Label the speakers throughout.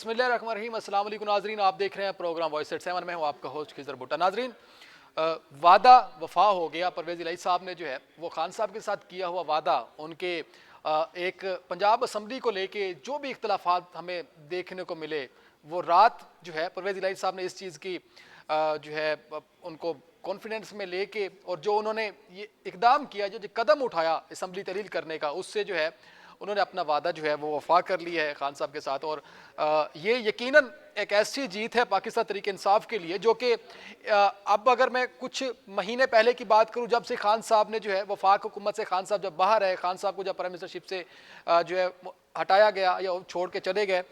Speaker 1: बिस्मिल्लाहिर्रहमानिर्रहीम। अस्सलाम वालेकुम नाजरीन, आप देख रहे हैं प्रोग्राम वॉइस एट 7। मैं हूं आपका होस्ट खिजर भुट्टा। नाजरीन, वादा वफा हो गया। परवेज़ इलाही साहब ने जो है वो खान साहब के साथ किया हुआ वादा, उनके एक पंजाब असम्बली को लेके जो भी इख्तलाफात हमें देखने को मिले, वो रात जो है परवेज़ इलाही साहब ने इस चीज़ की जो है उनको कॉन्फिडेंस में लेके और जो उन्होंने ये इकदाम किया, जो कदम उठाया असम्बली तहलील करने का, उससे जो है उन्होंने अपना वादा जो है वो वफा कर लिया है खान साहब के साथ। और ये यकीनन एक ऐसी जीत है पाकिस्तान तहरीक इंसाफ के लिए, जो कि अब अगर मैं कुछ महीने पहले की बात करूं, जब से खान साहब ने जो है वफाक हुकूमत से खान साहब जब बाहर है, खान साहब को जब प्राइम मिनिस्टरशिप से जो है हटाया गया या छोड़ के चले गए,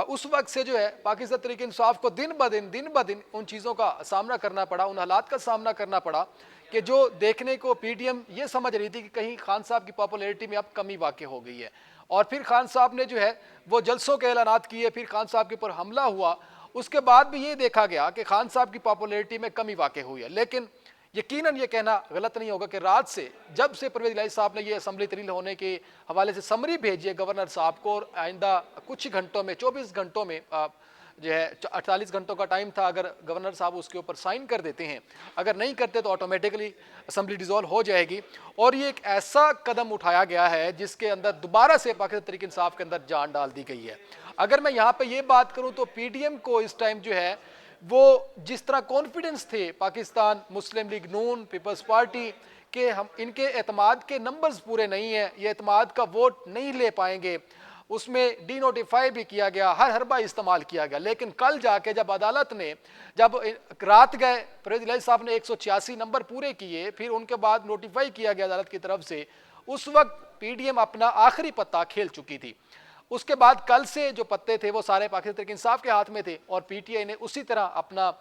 Speaker 1: उस वक्त से जो है पाकिस्तान तहरीक इंसाफ को दिन ब दिन उन चीज़ों का सामना करना पड़ा, उन हालात का सामना करना पड़ा कि जो देखने को पीटीएम ये समझ रही थी कि कहीं खान साहब की पॉपुलैरिटी में अब कमी वाक़ई हो गई है। और फिर खान साहब ने जो है वो जलसों के ऐलानात किए, फिर खान साहब के ऊपर हमला हुआ, उसके बाद भी ये देखा गया कि खान साहब की पॉपुलैरिटी में कमी वाक़ई हुई है। लेकिन यकीनन ये कहना गलत नहीं होगा कि रात से जब से परवेज़ इलाही साहब ने ये असम्बली तहलील होने के हवाले से समरी भेजी है गवर्नर साहब को, और आइंदा कुछ ही घंटों में 24 घंटों में जो है 48 घंटों का टाइम था, अगर गवर्नर साहब उसके ऊपर साइन कर देते हैं, अगर नहीं करते तो ऑटोमेटिकली असम्बली डिसॉल्व हो जाएगी। और ये एक ऐसा कदम उठाया गया है जिसके अंदर दोबारा से पाकिस्तान तहरीक इंसाफ के अंदर जान डाल दी गई है। अगर मैं यहाँ पे ये बात करूँ तो पीडीएम को इस टाइम जो है वो जिस तरह कॉन्फिडेंस थे पाकिस्तान मुस्लिम लीग नून पीपल्स पार्टी के, हम इनके एतमाद के नंबर्स पूरे नहीं है, ये एतमाद का वोट नहीं ले पाएंगे, उसमें डी नोटिफाई भी किया गया, हर हरबा इस्तेमाल किया गया। लेकिन कल जाके जब अदालत ने जब रात गए, परवेज़ इलाही साहब ने 186 नंबर पूरे किए, फिर उनके बाद नोटिफाई किया गया अदालत की तरफ से, उस वक्त पीडीएम अपना आखिरी पत्ता खेल चुकी थी। उसके बाद कल से जो पत्ते थे वो सारे पाकिस्तान तहरीक इंसाफ के हाथ में थे, और पीटीआई ने उसी तरह अपना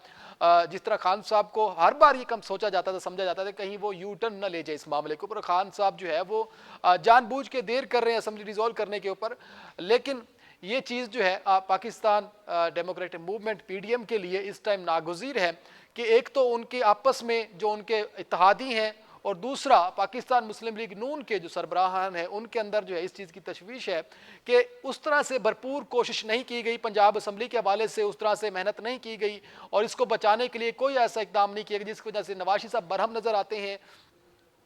Speaker 1: जिस तरह खान साहब को हर बार ये कम सोचा जाता था, समझा जाता था कहीं वो यू टर्न न ले जाए इस मामले के ऊपर, खान साहब जो है वो जानबूझ के देर कर रहे हैं असम्बली रिजॉल्व करने के ऊपर। लेकिन ये चीज़ जो है पाकिस्तान डेमोक्रेटिक मूवमेंट पीडीएम के लिए इस टाइम नागुज़ीर है कि एक तो उनके आपस में जो उनके इत्तेहादी हैं, और दूसरा पाकिस्तान मुस्लिम लीग नून के जो सरबराहान हैं उनके अंदर जो है इस चीज़ की तशवीश है कि उस तरह से भरपूर कोशिश नहीं की गई, पंजाब असम्बली के हवाले से उस तरह से मेहनत नहीं की गई, और इसको बचाने के लिए कोई ऐसा इकदाम नहीं किया गया, जिसकी वजह से नवाशी साहब बरहम नज़र आते हैं,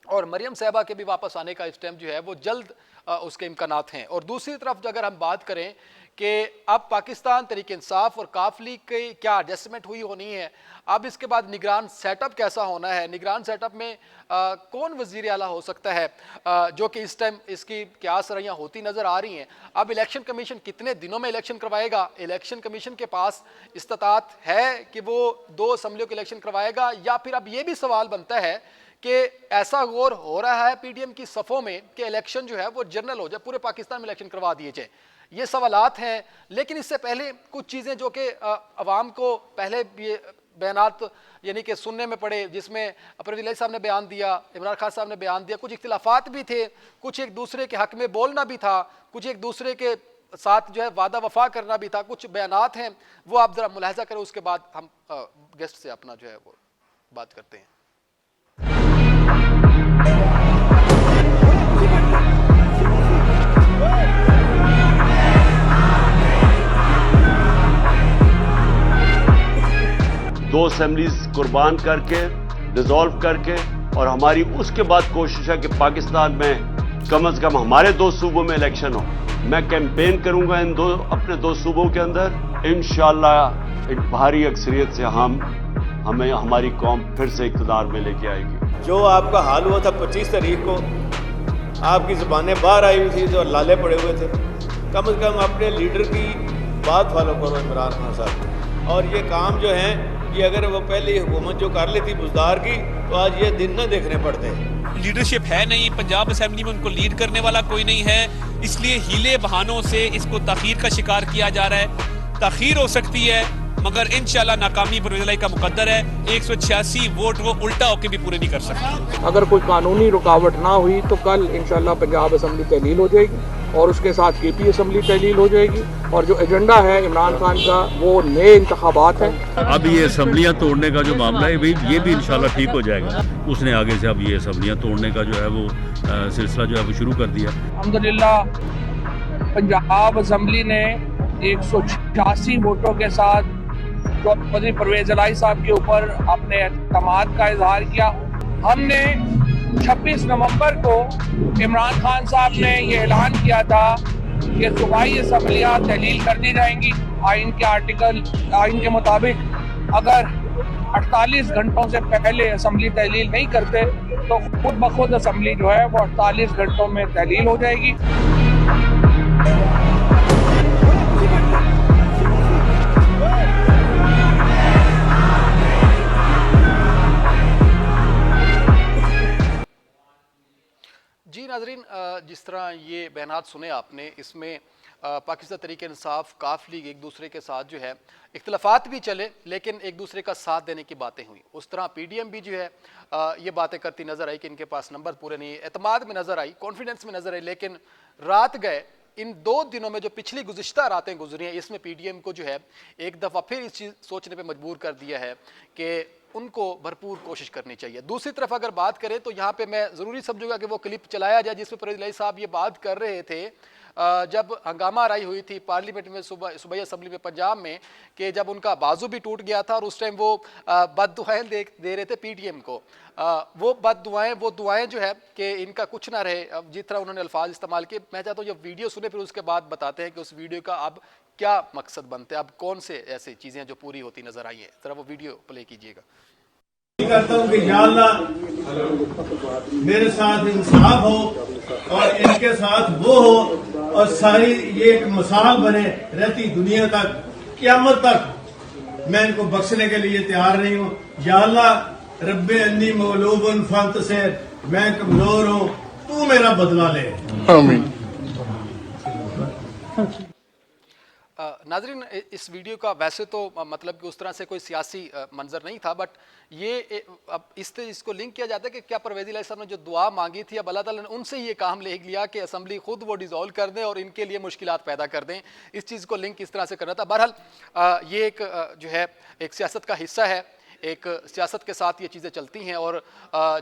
Speaker 1: और मरियम साहबा के भी वापस आने का इस टाइम जो है वो जल्द उसके इम्कानात हैं। और दूसरी तरफ अगर हम बात करें कि अब पाकिस्तान तहरीक इंसाफ और काफ लीग की क्या एडजस्टमेंट हुई होनी है, अब इसके बाद निगरान सेटअप कैसा होना है, निगरान सेटअप में कौन वज़ीर आला हो सकता है, जो कि इस टाइम इसकी क्या सरैयाँ होती नज़र आ रही हैं। अब इलेक्शन कमीशन कितने दिनों में इलेक्शन करवाएगा, इलेक्शन कमीशन के पास इस्तात है कि वो 2 असम्बलियों के इलेक्शन करवाएगा, या फिर अब ये भी सवाल बनता है कि ऐसा गौर हो रहा है पीडीएम की सफ़ों में कि इलेक्शन जो है वो जनरल हो जाए, पूरे पाकिस्तान में इलेक्शन करवा दिए जाए। ये सवालात हैं। लेकिन इससे पहले कुछ चीज़ें जो कि अवाम को पहले बयानात यानी कि सुनने में पड़े, जिसमें परवेज़ इलाही साहब ने बयान दिया, इमरान खान साहब ने बयान दिया, कुछ इख्तिलाफात भी थे, कुछ एक दूसरे के हक़ में बोलना भी था, कुछ एक दूसरे के साथ जो है वादा वफा करना भी था, कुछ बयानात हैं वो आप ज़रा मुलाहिज़ा करें, उसके बाद हम गेस्ट से अपना जो है वो बात करते हैं।
Speaker 2: दो असेंबलीज कुर्बान करके डिसॉल्व करके, और हमारी उसके बाद कोशिश है कि पाकिस्तान में कम से कम हमारे 2 सूबों में इलेक्शन हो। मैं कैंपेन करूंगा इन अपने 2 सूबों के अंदर, इंशाअल्लाह एक भारी अक्सरियत से हमें हमारी कौम फिर से इक़्तिदार में लेके आएगी।
Speaker 3: जो आपका हाल हुआ था 25 तारीख को, आपकी ज़ुबानें बाहर आई हुई थी, जो लाले पड़े हुए थे, कम से कम अपने लीडर की बात फॉलो करो इमरान खान साहब। और ये काम जो है ये अगर वो पहले हुकूमत जो कर लेती बुजदार की, तो आज ये दिन न देखने पड़ते।
Speaker 4: लीडरशिप है नहीं, पंजाब असेंबली में उनको लीड करने वाला कोई नहीं है, इसलिए हीले बहानों से इसको ताखीर का शिकार किया जा रहा है। ताखीर हो सकती है मगर इंशाल्लाह नाकामी परवेज़ इलाही का मुकद्दर है। 186 वोट वो उल्टा होकर भी पूरे नहीं कर सकते।
Speaker 5: अगर कोई कानूनी रुकावट ना हुई तो कल इंशाल्लाह पंजाब असम्बली तहलील हो जाएगी, और उसके साथ केपी असम्बली तहलील हो जाएगी, और जो एजेंडा है इमरान खान का वो नए इंतखाबात हैं।
Speaker 6: अब ये असम्बलियाँ तोड़ने का जो मामला है भाई, ये भी इंशाल्लाह ठीक हो जाएगा। उसने आगे से अब ये असम्बलियाँ तोड़ने का जो है वो सिलसिला जो है वो शुरू कर दिया।
Speaker 5: अल्हम्दुलिल्लाह पंजाब असम्बली ने 186 वोटों के साथ चौधरी परवेज इलाही साहब के ऊपर अपने एतमाद का इजहार किया। हमने 26 नवंबर को इमरान खान साहब ने ये ऐलान किया था कि सूबाई असम्बलियाँ तहलील कर दी जाएंगी। आइन के मुताबिक अगर 48 घंटों से पहले असम्बली तहलील नहीं करते तो खुद ब खुद असम्बली जो है वो 48 घंटों में तहलील हो जाएगी।
Speaker 1: जी नाजरीन, जिस तरह ये बयानात सुने आपने, इसमें पाकिस्तान तहरीक इंसाफ काफ लीग एक दूसरे के साथ जो है इख्तलाफात भी चले लेकिन एक दूसरे का साथ देने की बातें हुई। उस तरह PDM भी जो है ये बातें करती नज़र आई कि इनके पास नंबर पूरे नहीं, एतमाद में नज़र आई, कॉन्फिडेंस में नज़र आई। लेकिन रात गए, इन 2 दिनों में जो पिछली गुज़िश्ता रातें गुजरी हैं, इसमें PDM को जो है एक दफ़ा फिर इस चीज़ सोचने पे मजबूर कर दिया है कि उनको भरपूर कोशिश करनी चाहिए। दूसरी तरफ अगर बात करें तो यहाँ पे मैं ज़रूरी समझूंगा कि वो क्लिप चलाया जाए जिसमें परवेज़ इलाही साहब ये बात कर रहे थे जब हंगामा राई हुई थी पार्लियामेंट में, सूबाई असम्बली में पंजाब में, कि जब उनका बाजू भी टूट गया था और उस टाइम वो बददुआएं दे रहे थे PDM को। वो बददुआएं, वो दुआएं जो है कि इनका कुछ ना रहे, जिस तरह उन्होंने अल्फाज इस्तेमाल किए। मैं चाहता हूँ जब वीडियो सुने फिर उसके बाद बताते हैं कि उस वीडियो का अब क्या मकसद बनते हैं, अब कौन से ऐसी चीज़ें जो पूरी होती नजर आई है। जरा वो वीडियो प्ले कीजिएगा।
Speaker 3: करता हूँ कि या अल्लाह मेरे साथ इंसाफ हो और इनके साथ वो हो और सारी ये एक मिसाल बने रहती दुनिया तक, क़यामत तक। मैं इनको बख्शने के लिए तैयार नहीं हूँ। या अल्लाह रब्बे अन्नी मगलूबुन फंतसिर, मैं कमजोर हूँ, तू मेरा बदला ले। आमीन।
Speaker 1: नाजरीन, इस वीडियो का वैसे तो मतलब कि उस तरह से कोई सियासी मंजर नहीं था, बट ये अब इसको लिंक किया जाता है कि क्या परवेज़ इलाही साहब ने जो दुआ मांगी थी अब अल्लाह ताला ने उनसे ये काम ले लिया कि असम्बली खुद वो डिज़ोल्व कर दें और इनके लिए मुश्किलात पैदा कर दें। इस चीज़ को लिंक इस तरह से करना था। बहरहाल ये एक जो है एक सियासत का हिस्सा है, एक सियासत के साथ ये चीज़ें चलती हैं और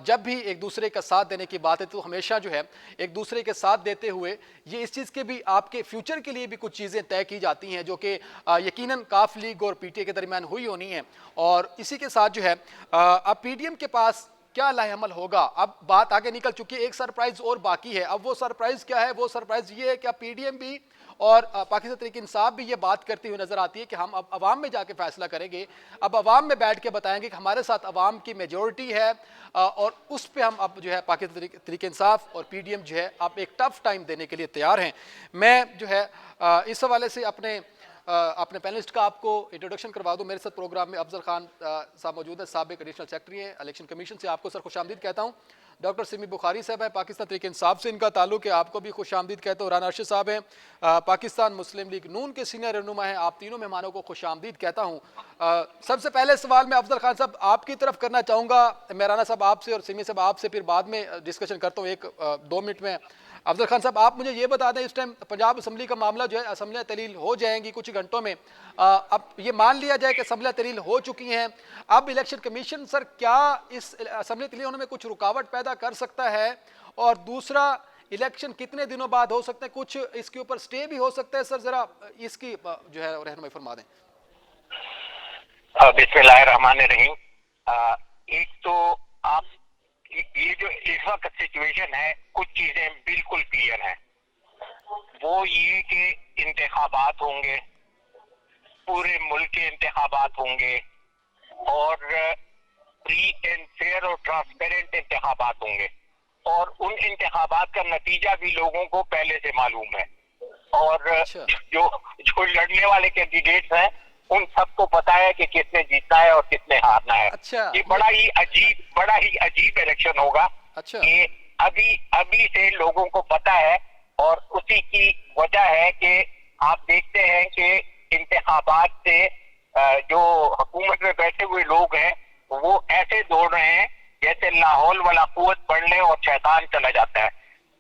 Speaker 1: जब भी एक दूसरे का साथ देने की बात है तो हमेशा जो है एक दूसरे के साथ देते हुए ये इस चीज़ के भी आपके फ्यूचर के लिए भी कुछ चीज़ें तय की जाती हैं जो कि यकीनन काफ लीग और PTI के दरमियान हुई होनी है। और इसी के साथ जो है अब PDM के पास क्या लाहेअमल होगा, अब बात आगे निकल चुकी है। एक सरप्राइज़ और बाकी है। अब वो सरप्राइज़ क्या है? वो सरप्राइज़ ये है कि अब PDM भी और पाकिस्तान तहरीक इंसाफ भी ये बात करती हुई नजर आती है कि हम अब अवाम में जाके फैसला करेंगे, अब अवाम में बैठ के बताएंगे कि हमारे साथ अवाम की मेजॉरिटी है और उस पर हम अब जो है पाकिस्तान तहरीक इंसाफ और PDM जो है अब एक टफ टाइम देने के लिए तैयार हैं। मैं जो है इस हवाले से अपने पैनलिस्ट का आपको इंट्रोडक्शन करवा दूं। मेरे साथ प्रोग्राम में अफजल खान साहब मौजूद है, साबिक एडिशनल सेक्रेटरी हैं इलेक्शन कमीशन से। आपको सर खुशामदीद कहता हूं। डॉक्टर सिमी बुखारी साहब हैं, पाकिस्तान तहरीक इंसाफ से इनका ताल्लुक है, आपको भी खुशामदीद कहता हूँ। राना अर्शद साहब हैं, पाकिस्तान मुस्लिम लीग नून के सीनियर रहनुमा हैं, आप तीनों मेहमानों को खुशामदीद कहता हूँ। सबसे पहले सवाल मैं अफजल खान साहब आपकी तरफ करना चाहूँगा। मैं राना साहब आपसे और सिमी साहब आपसे फिर बाद में डिस्कशन करता हूँ 1-2 मिनट में। अफजल खान साहब, आप मुझे ये बता दें, इस टाइम पंजाब असम्बली का मामला जो है, असम्बलियाँ तहलील हो जाएंगी कुछ घंटों में। अब ये मान लिया जाए कि असम्बलियाँ तहलील हो चुकी हैं, अब इलेक्शन कमीशन सर क्या इस असम्बली तहलील होने में कुछ रुकावट पैदा कर सकता है? और दूसरा, इलेक्शन कितने दिनों बाद हो सकते हैं? कुछ इसके ऊपर स्टे भी हो सकता है सर, जरा इसकी जो है रहनुमाई फरमा दें।
Speaker 7: बिस्मिल्लाहिर्रहमानिर्रहीम। एक तो आप ये जो इस वक्त सिचुएशन है, कुछ चीजें बिल्कुल क्लियर हैं। वो ये कि इंतखाबात होंगे, पूरे मुल्क के इंतखाबात होंगे और फ्री एंड फेयर और ट्रांसपेरेंट इंतखाबात होंगे और उन इंतखाबात का नतीजा भी लोगों को पहले से मालूम है और जो लड़ने वाले कैंडिडेट्स हैं उन सबको पता है कि किसने जीतना है और किसने हारना है। ये बड़ा ही अजीब इलेक्शन होगा। ये अभी से लोगों को पता है और उसी की वजह है कि आप देखते हैं कि इंतखाबात से जो हुकूमत में बैठे हुए लोग हैं वो ऐसे दौड़ रहे हैं जैसे लाहौल वाला कुव्वत पढ़ने और शैतान चला जाता है।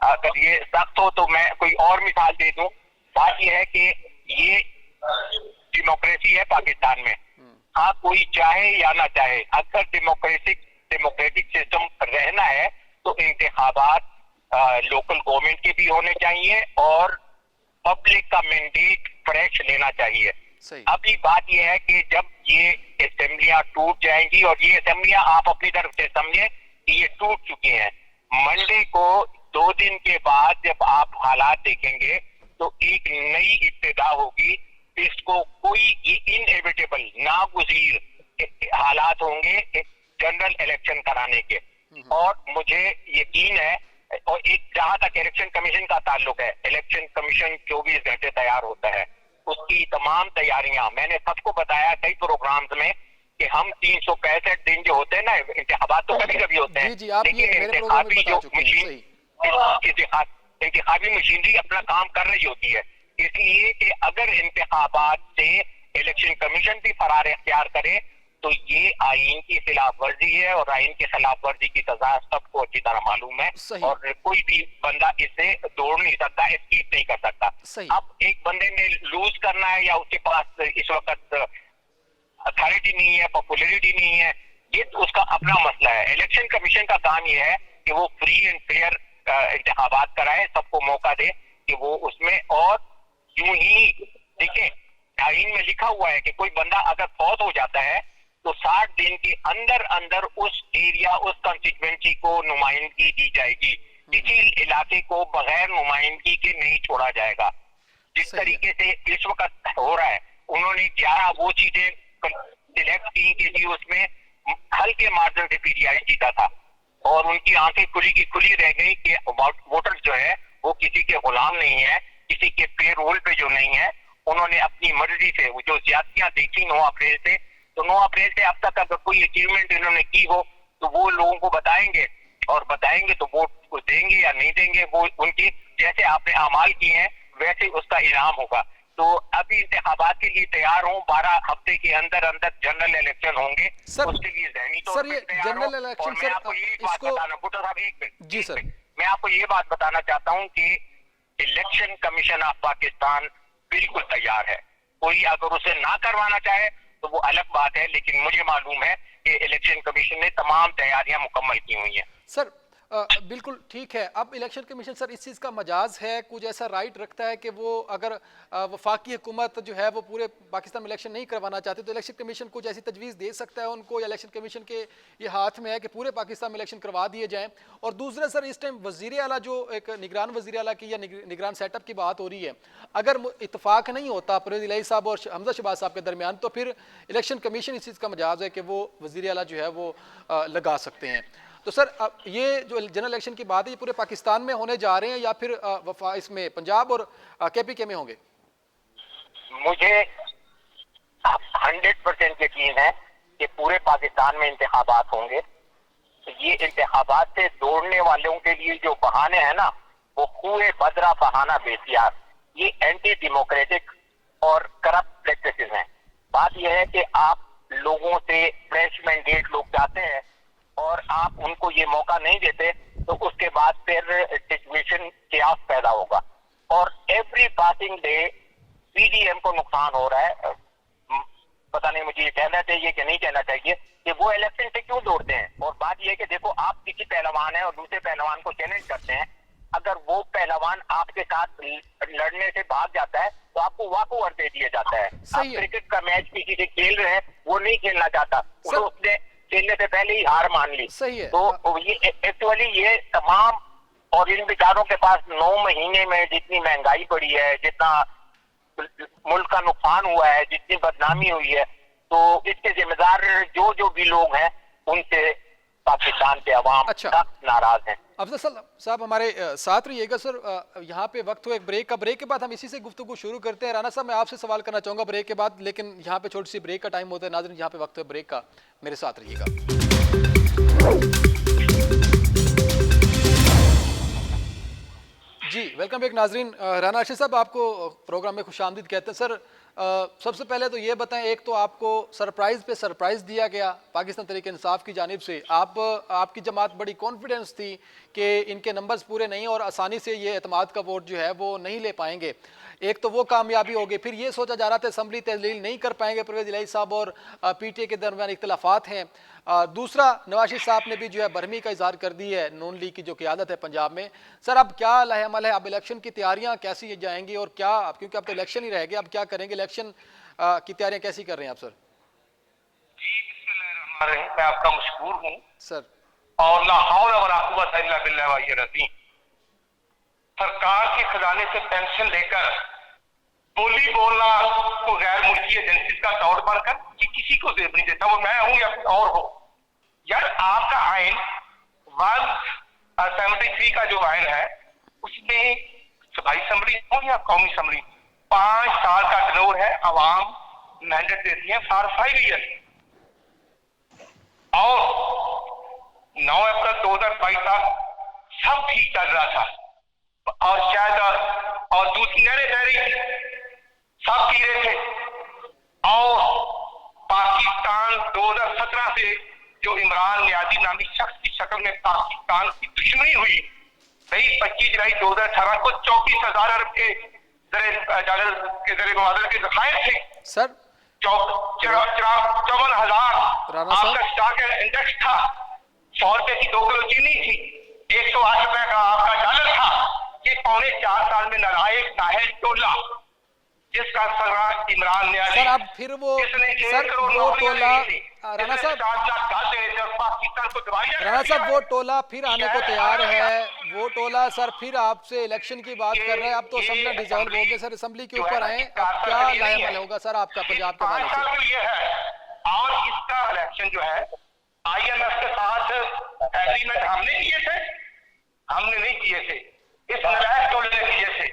Speaker 7: अगर ये सख्त हो तो मैं कोई और मिसाल दे दूं। बात यह है कि ये डेमोक्रेसी है पाकिस्तान में, हाँ कोई चाहे या ना चाहे, अगर डेमोक्रेटिक सिस्टम रहना है तो इंतखाबात लोकल गवर्नमेंट के भी होने चाहिए और पब्लिक का मैंडेट फ्रेश लेना चाहिए।
Speaker 1: सही।
Speaker 7: अभी बात यह है कि जब ये असेंबलियां टूट जाएंगी, और ये असेंबलियां आप अपनी तरफ से समझे कि ये टूट चुकी हैं, मंडे को 2 दिन के बाद जब आप हालात देखेंगे तो एक नई इब्तिदा होगी। इसको कोई इनएविटेबल नागुज़ीर हालात होंगे जनरल इलेक्शन कराने के, और मुझे यकीन है, और एक जहां तक इलेक्शन कमीशन का ताल्लुक है, इलेक्शन कमीशन 24 घंटे तैयार होता है, उसकी तमाम तैयारियां मैंने सबको बताया कई प्रोग्राम्स में कि हम 365 दिन जो होते हैं ना, इंतखाबात तो कभी कभी होते हैं,
Speaker 1: जी जी, आप ये
Speaker 7: लेकिन
Speaker 1: मेरे प्रोग्राम में
Speaker 7: इंतखाबी
Speaker 1: बता
Speaker 7: जो
Speaker 1: चुके हैं।
Speaker 7: मशीन,
Speaker 1: सही।
Speaker 7: इंतखाबी मशीनरी अपना काम कर रही होती है। इसलिए कि अगर इंतखाबात से इलेक्शन कमीशन भी फरार इख्तियार करे तो ये आईन की खिलाफ वर्जी है, और आईन की खिलाफ वर्जी की सजा सबको अच्छी तरह मालूम है,
Speaker 1: सही।
Speaker 7: और कोई भी बंदा इससे दौड़ नहीं सकता, एस्केप नहीं कर सकता।
Speaker 1: सही।
Speaker 7: अब एक बंदे ने लूज करना है या उसके पास इस वक्त अथॉरिटी नहीं है, पॉपुलरिटी नहीं है, ये तो उसका अपना मसला है। इलेक्शन कमीशन का काम ये है कि वो फ्री एंड फेयर इंतखाबात कराए, सबको मौका दे कि वो उसमें, और यूं ही देखिए आईन में लिखा हुआ है कि कोई बंदा अगर फौत हो जाता है तो 60 दिन के अंदर अंदर उस एरिया, उस कंस्टिट्यूएंसी को नुमाइंदगी दी जाएगी। किसी इलाके को बगैर नुमाइंदगी के नहीं छोड़ा जाएगा। जिस
Speaker 1: सही है।
Speaker 7: तरीके से इस वक्त हो रहा है, उन्होंने 11 वो चीजें सिलेक्ट की कि जी उसमें हल्के मार्जिन से पीटीआई जीता था, और उनकी आंखें खुली की खुली रह गई कि वोटर जो है वो किसी के गुलाम नहीं है, किसी के पे रोल पे जो नहीं है। उन्होंने अपनी मर्जी से वो जो ज्यादतियां देखी 9 अप्रैल से, तो 9 अप्रैल से अब तक अगर कोई अचीवमेंट इन्होंने की हो तो वो लोगों को बताएंगे, और बताएंगे तो वोट को देंगे या नहीं देंगे, वो उनकी जैसे आपने अमाल किए हैं वैसे उसका इनाम होगा। तो अभी इंतखाबात के लिए तैयार हूँ, 12 हफ्ते के अंदर अंदर जनरल इलेक्शन होंगे।
Speaker 1: सर,
Speaker 7: उसके लिए ज़हनी तौर
Speaker 1: सर,
Speaker 7: पे
Speaker 1: ये
Speaker 7: तैयार
Speaker 1: जनरल
Speaker 7: हूं।
Speaker 1: इलेक्शन,
Speaker 7: और मैं
Speaker 1: सर,
Speaker 7: आपको ये बात
Speaker 1: इसको-
Speaker 7: बताना, भुट्टो साहब एक मिनट
Speaker 1: जी सर।
Speaker 7: मैं आपको ये बात बताना चाहता हूँ कि इलेक्शन कमीशन ऑफ पाकिस्तान बिल्कुल तैयार है। कोई अगर उसे ना करवाना चाहे तो वो अलग बात है, लेकिन मुझे मालूम है कि इलेक्शन कमीशन ने तमाम तैयारियां मुकम्मल की हुई हैं।
Speaker 1: सर बिल्कुल ठीक है। अब इलेक्शन कमीशन सर इस चीज़ का मजाज है, कुछ ऐसा राइट रखता है कि वो अगर वफाकी हुकूमत जो है वो पूरे पाकिस्तान में इलेक्शन नहीं करवाना चाहती तो इलेक्शन कमीशन कुछ ऐसी तजवीज़ दे सकता है उनको, या इलेक्शन कमीशन के ये हाथ में है कि पूरे पाकिस्तान में इलेक्शन करवा दिए जाएँ। और दूसरा सर, इस टाइम वज़ीर आला जो एक निगरान वज़ीर आला की या निगरान सेटअप की बात हो रही है, अगर इतफाक़ नहीं होता परवेज़ इलाही साहब और हमजा शहबाज साहब के दरमियान, तो फिर इलेक्शन कमीशन इस चीज़ का मजाज है कि वो वज़ीर आला जो है वो लगा सकते हैं। तो सर अब ये जो जनरल इलेक्शन की बात है, ये पूरे पाकिस्तान में होने जा रहे हैं या फिर इसमें पंजाब और केपीके में होंगे?
Speaker 7: मुझे 100% यकीन है कि पूरे पाकिस्तान में इंतखाबात होंगे। ये इंतखाबात से दौड़ने वालों के लिए जो बहाने हैं ना, वो खूए बदरा बहाना बेसियार, ये एंटी डेमोक्रेटिक और करप्ट प्रैक्टिसेस हैं। बात यह है कि आप लोगों से फ्रेश मैंडेट लोग चाहते हैं और आप उनको ये मौका नहीं देते, तो उसके बाद फिर सिचुएशन chaos पैदा होगा, और एवरी पासिंग डे पीडीएम को नुकसान हो रहा है। पता नहीं मुझे ये कहना चाहिए कि नहीं कहना चाहिए कि वो इलेक्शन से क्यों दौड़ते हैं। और बात यह है कि देखो, आप किसी पहलवान है और दूसरे पहलवान को चैलेंज करते हैं, अगर वो पहलवान आपके साथ लड़ने से भाग जाता है तो आपको वॉक ओवर दे दिया जाता है। आप क्रिकेट का मैच किसी से खेल रहे हैं, वो नहीं खेलना चाहता, उसने खेलने से पहले ही हार मान ली।
Speaker 1: सही है।
Speaker 7: तो ये एक्चुअली ये तमाम, और इन बेचारों के पास 9 महीने में जितनी महंगाई बढ़ी है, जितना मुल्क का नुकसान हुआ है, जितनी बदनामी हुई है, तो इसके जिम्मेदार जो जो भी लोग हैं उनसे पाकिस्तान के अवाम सख्त नाराज हैं।
Speaker 1: अफजल साहब हमारे साथ रहिएगा। सर यहाँ पे वक्त हो एक ब्रेक का, ब्रेक के बाद हम इसी से गुफ्तगू शुरू करते हैं। राना साहब, मैं आपसे सवाल करना चाहूँगा ब्रेक के बाद, लेकिन यहाँ पे छोटी सी ब्रेक का टाइम होता है। नाज़रीन, यहाँ पे वक्त है ब्रेक का, मेरे साथ रहिएगा। जी वेलकम बैक नाजरीन। राना अर्शद साहब, आपको प्रोग्राम में खुशामदीद कहते हैं। सर सबसे पहले तो ये बताएं, एक तो आपको सरप्राइज पे सरप्राइज दिया गया पाकिस्तान तहरीक इंसाफ की जानिब से। आपकी जमात बड़ी कॉन्फिडेंस थी कि इनके नंबर्स पूरे नहीं और आसानी से ये एतमाद का वोट जो है वो नहीं ले पाएंगे। एक तो वो कामयाबी हो गई। फिर ये सोचा जा रहा था असम्बली तहलील नहीं कर पाएंगे परवेज़ इलाही साहब और PTI के दरमियान इख्तलाफात हैं। दूसरा, नवाज शरीफ साहब ने भी जो है बरहमी का इजहार कर दी है नून लीग की जो क़यादत है पंजाब में। सर अब क्या लाहेअमल है, अब इलेक्शन की तैयारियां कैसी जाएंगी और क्या, क्योंकि अब तो इलेक्शन ही रह गया, अब क्या करेंगे, इलेक्शन की तैयारियां कैसी कर रहे हैं आप सर?
Speaker 7: मैं आपका मशहूर हूँ
Speaker 1: सर
Speaker 7: और ला हौल वला कुव्वता इल्ला बिल्लाह वल अज़ीम। सरकार के खजाने से पेंशन लेकर बोली बोलना को गैर मुल्की एजेंसी का तौर बनकर कि किसी को जेब नहीं देता, वो मैं हूं या कोई और हो। यार आपका आइन 173 का जो आइन है उसमें सूबाई असम्बली हो या कौमी असम्बली 5 साल का टर्नओवर है, अवाम मैंडेट देती है फॉर 5 ईयर। और 9 अप्रैल 2022 तक सब ठीक चल रहा था और शायद और दूसरी नहरें सब पी रहे थे। और पाकिस्तान 2017 से जो इमरान नियाजी नामी शख्स की शक्ल में पाकिस्तान की दुश्मनी हुई, भाई 25 जुलाई 2018 को 34,000 अरब के जरिए मुआवजे के जखायर थे
Speaker 1: सर।
Speaker 7: 54,000 आपका स्टॉक इंडेक्स था, 100 रुपए की 2 किलो चीनी थी, 108 रुपए का आपका डॉलर था। ये 4.25 साल में नालायक नाहल टोला जिसका सर इमरान न्याजी,
Speaker 1: सर अब फिर वो सर वो टोला राणा साहब वो टोला फिर आने को तैयार है। वो टोला सर फिर आपसे इलेक्शन की बात कर रहे हैं। अब तो असम्बली डिसॉल्व हो गए सर, असम्बली के ऊपर आए, अब क्या लाएअमल होगा सर आपका पंजाब के हवाले से?
Speaker 7: ये है और इसका इलेक्शन जो है IMF के साथ एग्रीमेंट हमने किए थे, हमने नहीं किए थे, इस नलायक टोले ने किए थे।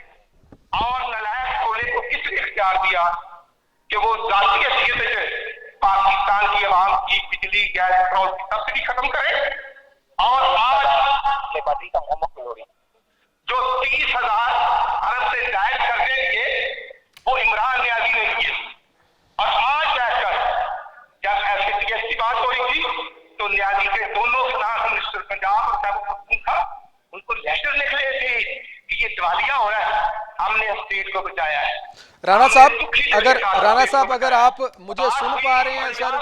Speaker 7: और नलायक टोले को किसने इख्तियार दिया कि वो जाती हैसियत से पाकिस्तान की आवाम की बिजली गैस पेट्रोल की सब्सिडी खत्म करे। और आज जो 30,000 अरब से जायद कर देंगे वो इमरान नियाजी ने किए। और आज बैठकर जब FCTS की बात हो रही थी तो नियाजी के दोनों फिनांस मिनिस्टर पंजाब और खैबर पख्तूनख्वा उनको लेटर लिख रहे थे कि ये दिवालिया हो रहा है, हमने स्टेट को बचाया है।
Speaker 1: राणा साहब अगर आप मुझे सुन पा रहे हैं सर,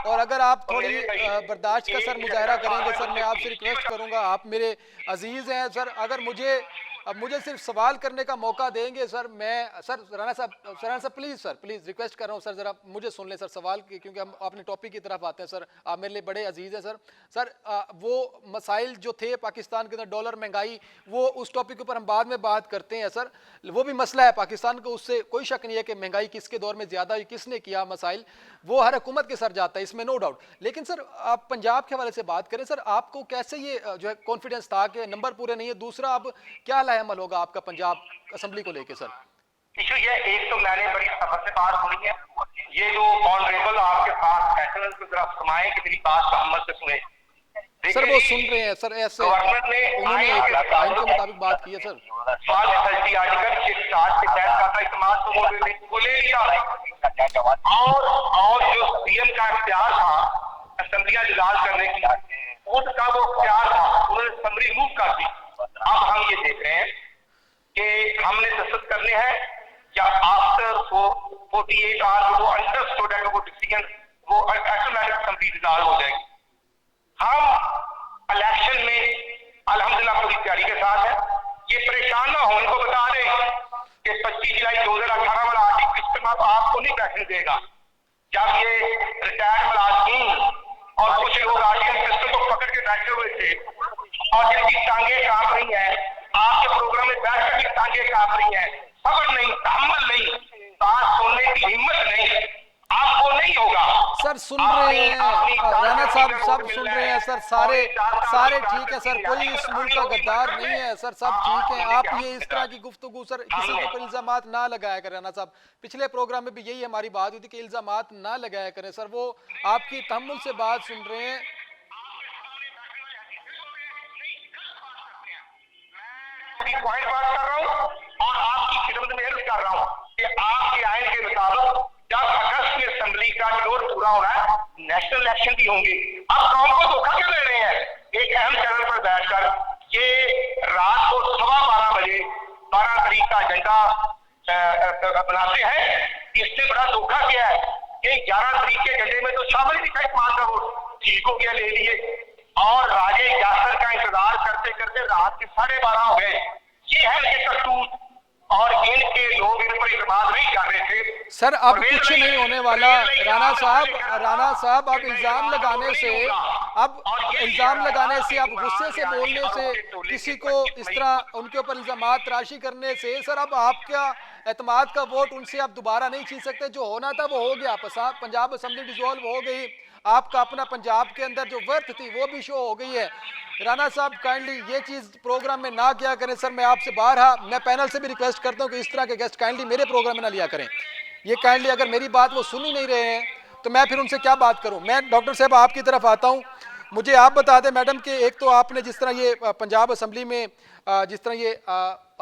Speaker 1: और अगर आप थोड़ी बर्दाश्त का सर मुजाहरा करेंगे सर, मैं आपसे रिक्वेस्ट करूंगा, आप मेरे अजीज हैं सर, अगर मुझे सिर्फ सवाल करने का मौका देंगे सर, मैं सर राणा साहब प्लीज रिक्वेस्ट कर रहा हूँ सर, जरा मुझे सुन लें सर सवाल की, क्योंकि हम अपने टॉपिक की तरफ आते हैं सर। आप मेरे लिए बड़े अजीज हैं सर। वो मसाइल जो थे पाकिस्तान के अंदर, डॉलर महंगाई, वो उस टॉपिक के ऊपर हम बाद में बात करते हैं सर। वो भी मसला है पाकिस्तान को, उससे कोई शक नहीं है कि महंगाई किसके दौर में ज्यादा हुई, किसने किया मसाइल, वो हर हुकूमत के सर जाता है, इसमें नो डाउट। लेकिन सर आप पंजाब के हवाले से बात करें सर, आपको कैसे ये जो है कॉन्फिडेंस था कि नंबर पूरे नहीं है? दूसरा, अब क्या अमल होगा आपका पंजाब असेंबली को लेके सर?
Speaker 7: इशू ये, एक तो मैंने बड़ी सफर से बात सुनी है, ये जो ऑनरेबल आपके पास बैठे हैं उसको जरा फरमाएं कि मेरी बात मोहम्मद से सुने
Speaker 1: सर। वो सुन रहे हैं सर, ऐसे उन्होंने एक आइन के मुताबिक बात की है सर।
Speaker 7: आर्टिकल 160 के तहत का इस्तेमाल तो वो ले लिया, और जो CM का इख्तियार था असेंबलियां इजलास करने की, उसका वो इख्तियार था, उन्होंने असेंबली मूव कर दी। अब हम ये देख रहे हैं कि हमने दस्तखत करने हैं या आफ्टर 48 आवर्स वो अंडरस्टूड है, वो डिसीजन वो ऑटोमेटिक असेंबली रिजॉल्व हो जाएगी। हम इलेक्शन में अल्हम्दुलिल्लाह पूरी तैयारी के साथ है। ये परेशान ना हो, इनको बता दें कि 25 जुलाई 2018 वाला आर्टिकल इस्तेमाल आपको नहीं बैठने देगा। जब ये रिटायर्ड मुलाजिम और कुछ लोग आर्टिकल सिस्टम को पकड़ के बैठे हुए थे और जिनकी टांगे कांप रही है, आपके प्रोग्राम में बैठकर भी टांगे कांप रही है, सब्र नहीं, तहम्मुल नहीं, बात सुनने की हिम्मत नहीं, आपको नहीं होगा
Speaker 1: सर। सुन रहे हैं राणा साहब, सब सुन रहे हैं सर, सारे ठीक है सर, कोई इस मुल्क का गद्दार नहीं है सर, सब ठीक है। आप ये इस तरह की गुफ्तगू सर किसी के ऊपर इल्जामात ना लगाया करें राणा साहब। पिछले प्रोग्राम में भी यही हमारी बात हुई थी कि इल्जामात ना लगाया करें सर, वो आपकी तहम्मुल से बात सुन रहे हैं।
Speaker 7: पॉइंट बात कर रहा हूँ और आपकी खिदमत में अर्ज कर रहा हूँ कि आपके आइन के मुताबिक 10 अगस्त में असेंबली का दौर पूरा होना है, नेशनल इलेक्शन भी होंगे। अब कौम को धोखा क्यों दे रहे हैं? एक अहम चैनल पर बैठकर ये रात को 12:15 बजे 12 तारीख का एजेंडा बनाते हैं। इससे बड़ा धोखा क्या है कि 11 तारीख के एजेंडे में तो शामिल भी था इस्लाम का वोट, ठीक हो गया, ले लिए, और राजे यासर का इंतजार करते करते रात के 12:30 हो गए। ये है इनके करतूत, और इनके लोग इन पर इत्मीनान नहीं कर रहे थे।
Speaker 1: सर अब कुछ नहीं होने वाला राणा साहब, अब इल्जाम लगाने से, अब इल्जाम लगाने से, अब गुस्से से बोलने से, किसी को इस तरह उनके ऊपर इल्जाम तराशी करने से, सर अब आपका एतमाद का वोट उनसे आप दोबारा नहीं छीन सकते। जो होना था वो हो गया, पंजाब असेंबली डिसॉल्व हो गई, आपका अपना पंजाब के अंदर जो वर्थ थी वो भी शो हो गई है। राणा साहब काइंडली ये चीज़ प्रोग्राम में ना किया करें। सर मैं आपसे मैं पैनल से भी रिक्वेस्ट करता हूँ कि इस तरह के गेस्ट काइंडली मेरे प्रोग्राम में ना लिया करें। ये काइंडली अगर मेरी बात वो सुन ही नहीं रहे हैं तो मैं फिर उनसे क्या बात करूँ। मैं डॉक्टर साहब आपकी तरफ आता हूँ, मुझे आप बता दें मैडम कि एक तो आपने जिस तरह ये पंजाब असेंबली में जिस तरह ये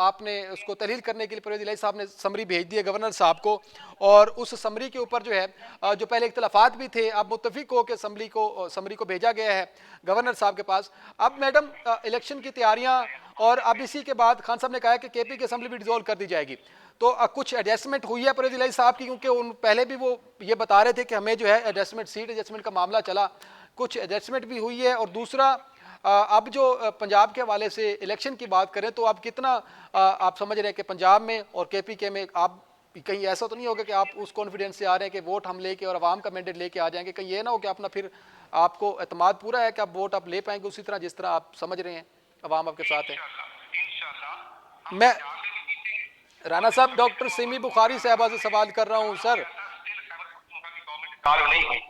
Speaker 1: आपने उसको तहलील करने के लिए परवेज़ इलाही साहब ने समरी भेज दी है गवर्नर साहब को, और उस समरी के ऊपर जो है जो पहले इख्तलाफात भी थे, अब मुत्तफिक हो के समरी को भेजा गया है गवर्नर साहब के पास। अब मैडम इलेक्शन की तैयारियां, और अब इसी के बाद खान साहब ने कहा कि केपी की असेंबली भी डिसॉल्व कर दी जाएगी, तो कुछ एडजस्टमेंट हुई है परवेज़ इलाही साहब की, क्योंकि उन पहले भी वो ये बता रहे थे कि हमें जो है एडजस्टमेंट, सीट एडजस्टमेंट का मामला चला, कुछ एडजस्टमेंट भी हुई है। और दूसरा अब जो पंजाब के हवाले से इलेक्शन की बात करें तो आप कितना आप समझ रहे हैं कि पंजाब में और केपी के में आप कहीं ऐसा तो नहीं होगा कि आप उस कॉन्फिडेंस से आ रहे हैं कि वोट हम लेके और आवाम का मैंडेट लेके आ जाएंगे, कहीं ये ना हो कि अपना फिर आपको एतमाद पूरा है कि आप वोट आप ले पाएंगे उसी तरह जिस तरह आप समझ रहे हैं आवाम आपके साथ है? मैं राणा साहब डॉक्टर सिमी बुखारी साहबा से सवाल कर रहा हूँ सर।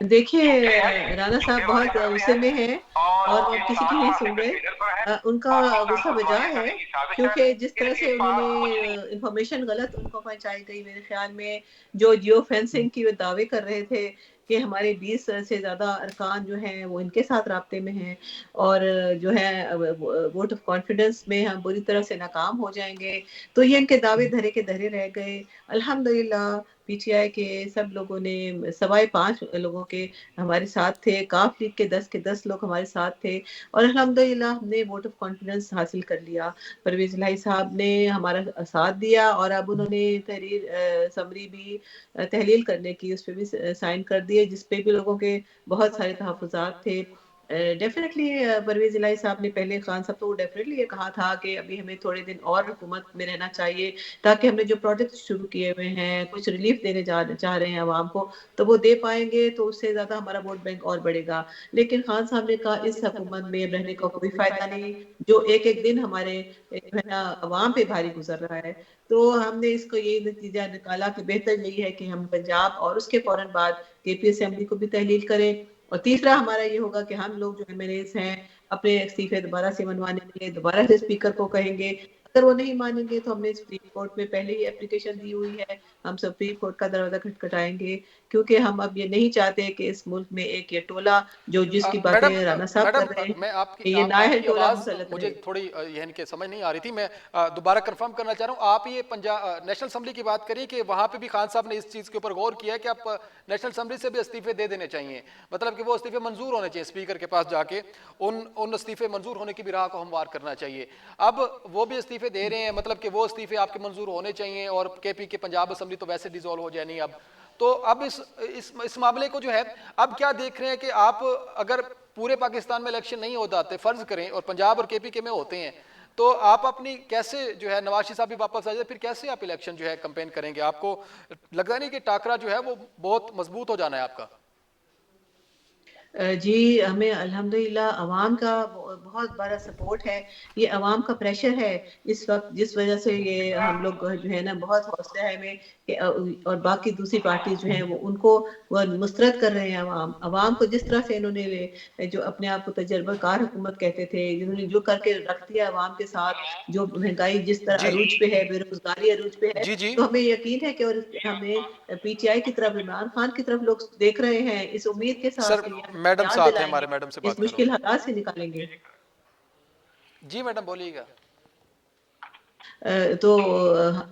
Speaker 8: देखिए राणा साहब बहुत गुस्से में है और वो किसी की नहीं सुन रहे। उनका गुस्सा वजह है क्योंकि जिस तरह से उन्होंने इंफॉर्मेशन गलत उनको पहुंचाई गई, मेरे ख्याल में जो जियो फेंसिंग की वो दावे कर रहे थे कि हमारे 20 से ज़्यादा अरकान जो हैं वो इनके साथ राब्ते में हैं और जो है वोट ऑफ कॉन्फिडेंस में हम बुरी तरह से नाकाम हो जाएंगे, तो ये इनके दावे धरे के धरे रह गए। अल्हम्दुलिल्लाह पीटीआई के सब लोगों ने 5.25 लोगों के हमारे साथ थे, काफ लीग के 10 लोग हमारे साथ थे और अल्हम्दुलिल्लाह हमने वोट ऑफ कॉन्फिडेंस हासिल कर लिया। परवेज़ इलाही साहब ने हमारा साथ दिया और अब उन्होंने समरी भी तहलील करने की उस पर भी साइन कर दिए, जिस पे भी लोगों के बहुत सारे तहफ़्फ़ुज़ात थे। डेफिनेटली परवेज़ इलाही साहब ने पहले खान साहब तो डेफिनेटली ये कहा था कि अभी हमें थोड़े दिन और हुकूमत में रहना चाहिए ताकि हमने जो प्रोजेक्ट शुरू किए हुए हैं, कुछ रिलीफ देने चाह रहे हैं आवाम को, तो वो दे पाएंगे तो उससे ज़्यादा हमारा वोट बैंक और बढ़ेगा। लेकिन खान साहब ने कहा इस हुकूमत में रहने का कोई फ़ायदा नहीं, जो एक दिन हमारे अवाम पे भारी गुजर रहा है। तो हमने इसको ये नतीजा निकाला कि बेहतर यही है कि हम पंजाब और उसके फ़ौरन बाद केपी असेंबली को भी तहलील करें। और तीसरा हमारा ये होगा कि हम लोग जो एमएलएज हैं अपने इस्तीफे दोबारा से मनवाने के लिए दोबारा से स्पीकर को कहेंगे। अगर वो नहीं मानेंगे तो हमने सुप्रीम कोर्ट में पहले ही एप्लीकेशन दी हुई है, हम सुप्रीम कोर्ट का दरवाजा खटखटाएंगे क्योंकि हम अब ये नहीं चाहते कि इस मुल्क में एक ये टोला जो जिसकी बातें राणा साहब कर रहे हैं ये नाअहल टोला
Speaker 1: मुझे थोड़ी यानी कि समझ नहीं आ रही थी, मैं दोबारा कंफर्म करना चाह रहा हूँ। आप ये पंजाब नेशनल असेंबली की बात करिए कि वहाँ पे भी खान साहब ने इस चीज़ के ऊपर गौर किया कि आप नेशनल असेंबली से भी इस्तीफे दे देने चाहिए, मतलब कि वो इस्तीफे मंजूर होने चाहिए, स्पीकर के पास जाके उन इस्तीफे मंजूर होने की भी राह को हमवार करना चाहिए। अब वो भी इस्तीफे दे रहे हैं, मतलब कि वो इस्तीफे आपके मंजूर होने चाहिए और केपी के पंजाब असेंबली तो वैसे डिसॉल्व हो जाए नहीं। अब तो अब इस मामले को जो है अब क्या देख रहे हैं कि आप अगर पूरे पाकिस्तान में इलेक्शन नहीं हो जाते फर्ज करें और पंजाब और केपी के में होते हैं तो आप अपनी कैसे जो है नवाज शरीफ साहब भी वापस आ जाए, फिर कैसे आप इलेक्शन जो है कैंपेन करेंगे? आपको लगता नहीं कि टाकरा जो है वो बहुत मजबूत हो जाना है आपका?
Speaker 8: जी हमें अल्हम्दुलिल्लाह अवाम का बहुत बड़ा सपोर्ट है, ये अवाम का प्रेशर है इस वक्त जिस वजह से ये हम लोग जो है ना बहुत हौसला है हमें कि और बाकी दूसरी पार्टी जो है वो उनको वो मुस्तरद कर रहे हैं। अवाम को जिस तरह से इन्होंने जो अपने आप को तजर्बाकार हुकूमत कहते थे, इन्होंने जो करके रख दिया अवाम के साथ, जो महंगाई जिस तरह अरूज पे है, बेरोजगारी अरूज पे है, तो हमें यकीन है कि और हमें पीटीआई की तरफ इमरान खान की तरफ लोग देख रहे हैं इस उम्मीद के साथ
Speaker 1: मैडम साथ है हमारे, मैडम से बात
Speaker 8: इस मुश्किल हालात से निकालेंगे।
Speaker 1: जी मैडम बोलिएगा।
Speaker 8: तो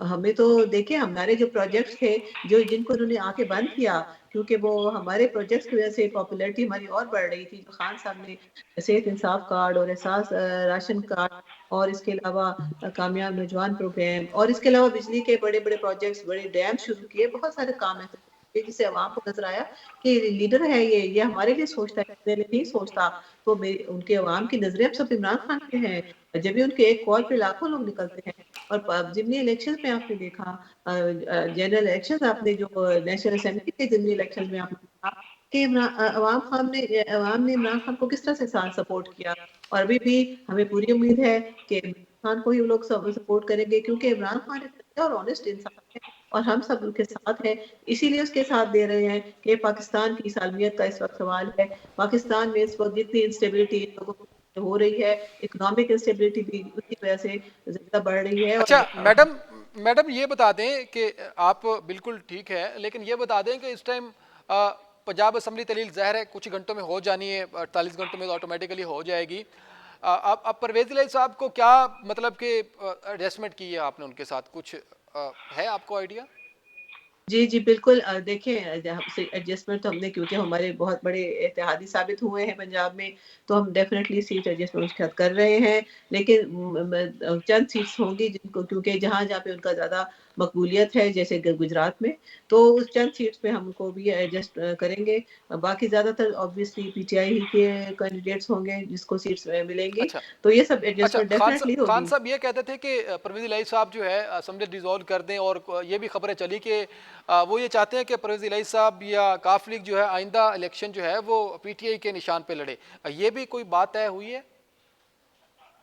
Speaker 8: हमें तो देखिए हमारे जो प्रोजेक्ट्स थे जो जिनको उन्होंने आके बंद किया, क्योंकि वो हमारे प्रोजेक्ट्स की वजह से पॉपुलैरिटी हमारी और बढ़ रही थी। जो खान साहब ने सेहत इंसाफ कार्ड और एहसास राशन कार्ड और इसके अलावा कामयाब नौजवान प्रोग्राम और इसके अलावा बिजली के बड़े-बड़े प्रोजेक्ट्स, बड़े डैम शुरू किए, बहुत सारे काम हैं। तो जिससे अवाम को नज़र आया कि लीडर है ये हमारे लिए सोचता है, मेरे लिए नहीं सोचता। तो मेरी उनके अवाम की नज़रें अब सब इमरान खान पे हैं। जब भी उनके एक कॉल पे लाखों लोग निकलते हैं और ज़िमनी इलेक्शंस में आपने देखा जनरल इलेक्शंस आपने जो नेशनल असेंबली के ज़िमनी इलेक्शंस में आपने देखा कि अवाम ने इमरान खान को किस तरह से सपोर्ट किया और अभी भी हमें पूरी उम्मीद है कि इमरान खान को ही वो लोग सपोर्ट करेंगे, क्योंकि इमरान खान एक सच्चा और ऑनेस्ट इंसान है और हम सब उनके साथ हैं। इसीलिए उसके साथ दे रहे हैं कि पाकिस्तान की सालमियत का इस वक्त सवाल है। पाकिस्तान में इस वक्त जितनी इंस्टेबिलिटी इन लोगों को हो रही है, इकोनॉमिक इंस्टेबिलिटी भी उसकी वजह से ज़्यादा बढ़ रही है।
Speaker 1: अच्छा मैडम ये बता दें कि आप बिल्कुल ठीक है, लेकिन ये बता दें कि इस टाइम पंजाब असम्बली तहलील ज़ाहिर है कुछ घंटों में हो जानी है, 48 घंटों में तो ऑटोमेटिकली हो जाएगी। अब परवेज़ इलाही साहब को क्या मतलब कि एडजस्टमेंट की है आपने उनके साथ, कुछ है आपको आइडिया?
Speaker 8: जी, बिल्कुल देखिए एडजस्टमेंट तो हमने, क्योंकि हमारे बहुत बड़े इत्तेहादी साबित हुए हैं पंजाब में, तो हम डेफ़िनेटली सीट एडजस्टमेंट उसके साथ कर रहे हैं। लेकिन चंद सीट्स होंगी जिनको, क्योंकि जहाँ-जहाँ पे उनका ज़्यादा मकबूलियत है, जैसे गुजरात में, तो उस चंद सीट्स पे हमको भी एडजस्ट करेंगे। बाकी ज़्यादातर ऑब्वियसली पीटीआई ही के कैंडिडेट्स होंगे जिसको सीट्स मिलेंगी,
Speaker 1: अच्छा
Speaker 8: तो ये सब
Speaker 1: अच्छा
Speaker 8: एडजस्टमेंट डेफ़िनेटली
Speaker 1: खान
Speaker 8: होगी।
Speaker 1: साहब ये कहते थे कि परवेज़ इलाही साहब जो है असेंबली डिसॉल्व कर दें, और ये भी खबरें चली कि वो ये चाहते हैं कि परवेज़ इलाही साहब या काफ लीग जो है आइंदा इलेक्शन जो है वो पीटीआई के निशान पे लड़े। ये भी कोई बात तय हुई है?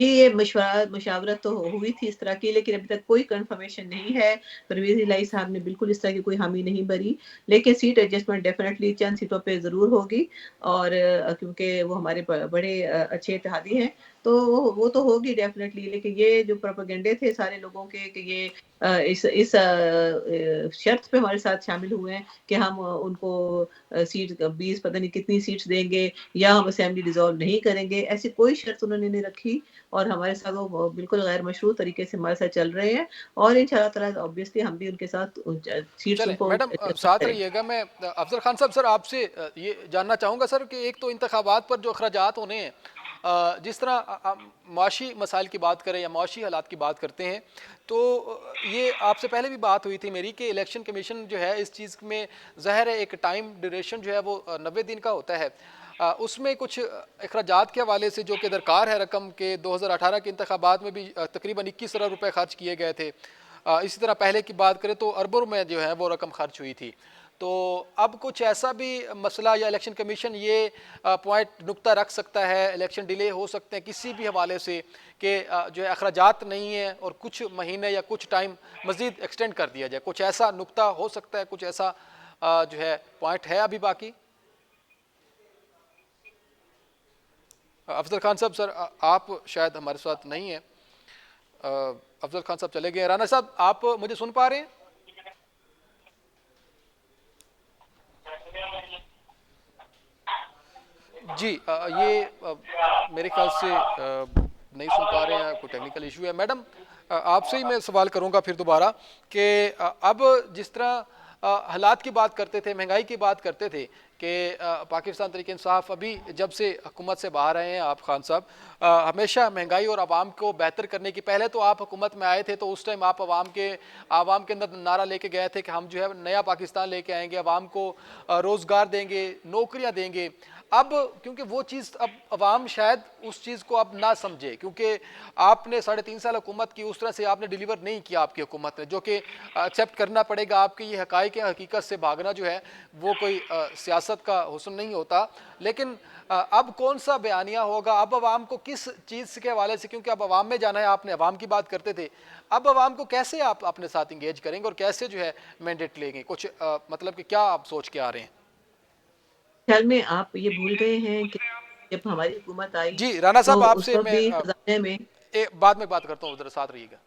Speaker 8: जी, ये मुशावरत तो हुई थी इस तरह की, लेकिन अभी तक कोई कन्फर्मेशन नहीं है। परवेज़ इलाही साहब ने बिल्कुल इस तरह की कोई हामी नहीं भरी, लेकिन सीट एडजस्टमेंट डेफ़िनेटली चंद सीटों पे ज़रूर होगी और क्योंकि वो हमारे बड़े अच्छे इत्तेहादी हैं, तो वो तो होगी डेफ़िनेटली। लेकिन ये जो प्रोपेगेंडे थे सारे लोगों के कि ये इस शर्त पे हमारे साथ शामिल हुए हैं कि हम उनको सीट 20 पता नहीं कितनी सीट्स देंगे या हम असेंबली डिसॉल्व नहीं करेंगे, ऐसी कोई शर्त उन्होंने नहीं रखी और हमारे साथ वो बिल्कुल गैर मशरूत तरीके से हमारे साथ चल रहे हैं और इंशाअल्लाह ताला ऑब्वियसली हम भी उनके साथ सीट्स
Speaker 1: चलें
Speaker 8: उनको
Speaker 1: मैडम साथ
Speaker 8: करेंगे।
Speaker 1: रहिएगा। मैं अफजल खान साहब सर आपसे ये जानना चाहूँगा सर कि एक तो इंतखाबात पर जो अखराजात होने हैं, जिस तरह माशी मसाइल की बात करें या माशी हालात की बात करते हैं, तो ये आपसे पहले भी बात हुई थी मेरी कि इलेक्शन कमीशन जो है इस चीज़ में ज़ाहिर है एक टाइम ड्यूरेशन जो है वो 90 दिन का होता है। उसमें कुछ अखराजात के हवाले से जो कि दरकार है रकम के 2018 के इंतखाबात में भी तकरीबन 21 अरब रुपए खर्च किए गए थे। इसी तरह पहले की बात करें तो अरबों में जो है वो रकम खर्च हुई थी। तो अब कुछ ऐसा भी मसला या इलेक्शन कमीशन ये पॉइंट नुक्ता रख सकता है, इलेक्शन डिले हो सकते हैं किसी भी हवाले से कि जो है अखराजात नहीं है और कुछ महीने या कुछ टाइम मज़ीद एक्सटेंड कर दिया जाए, कुछ ऐसा नुक्ता हो सकता है, कुछ ऐसा जो है पॉइंट है अभी बाकी? अफजल खान साहब सर आप शायद हमारे साथ नहीं हैं। अफजल खान साहब चले गए। राना साहब आप मुझे सुन पा रहे हैं? जी ये मेरे ख्याल से नहीं सुन पा रहे हैं, कोई टेक्निकल इशू है। मैडम आपसे ही मैं सवाल करूंगा फिर दोबारा कि अब जिस तरह हालात की बात करते थे, महंगाई की बात करते थे कि पाकिस्तान तहरीक इंसाफ अभी जब से हुकूमत से बाहर आए हैं आप खान साहब, हमेशा महंगाई और आवाम को बेहतर करने की, पहले तो आप हुकूमत में आए थे तो उस टाइम आप आवाम के अंदर नारा लेके गए थे कि हम जो है नया पाकिस्तान लेके आएंगे, आवाम को रोज़गार देंगे, नौकरियां देंगे। अब क्योंकि वो चीज़ अब अवाम शायद उस चीज़ को अब ना समझे, क्योंकि आपने 3.5 साल हुकूमत की, उस तरह से आपने डिलीवर नहीं किया आपकी हुकूमत ने, जो कि एक्सेप्ट करना पड़ेगा। आपके ये हकाइक हकीकत से भागना जो है वो कोई सियासत का हुस्न नहीं होता। लेकिन अब कौन सा बयानिया होगा, अब अवाम को किस चीज़ के हवाले से, क्योंकि अब अवाम में जाना है, आपने अवाम की बात करते थे, अब अवाम को कैसे आप अपने साथ इंगेज करेंगे और कैसे जो है मैंडेट लेंगे, कुछ मतलब कि क्या आप सोच के आ रहे हैं?
Speaker 8: ख्याल में आप ये भूल गए हैं कि जब हमारी हुकूमत आई
Speaker 1: जी राना
Speaker 8: तो
Speaker 1: साहब
Speaker 8: उस
Speaker 1: आपसे
Speaker 8: वक्त
Speaker 1: मैं
Speaker 8: भी खजाने में
Speaker 1: बाद में बात करता हूँ, उधर साथ रहिएगा।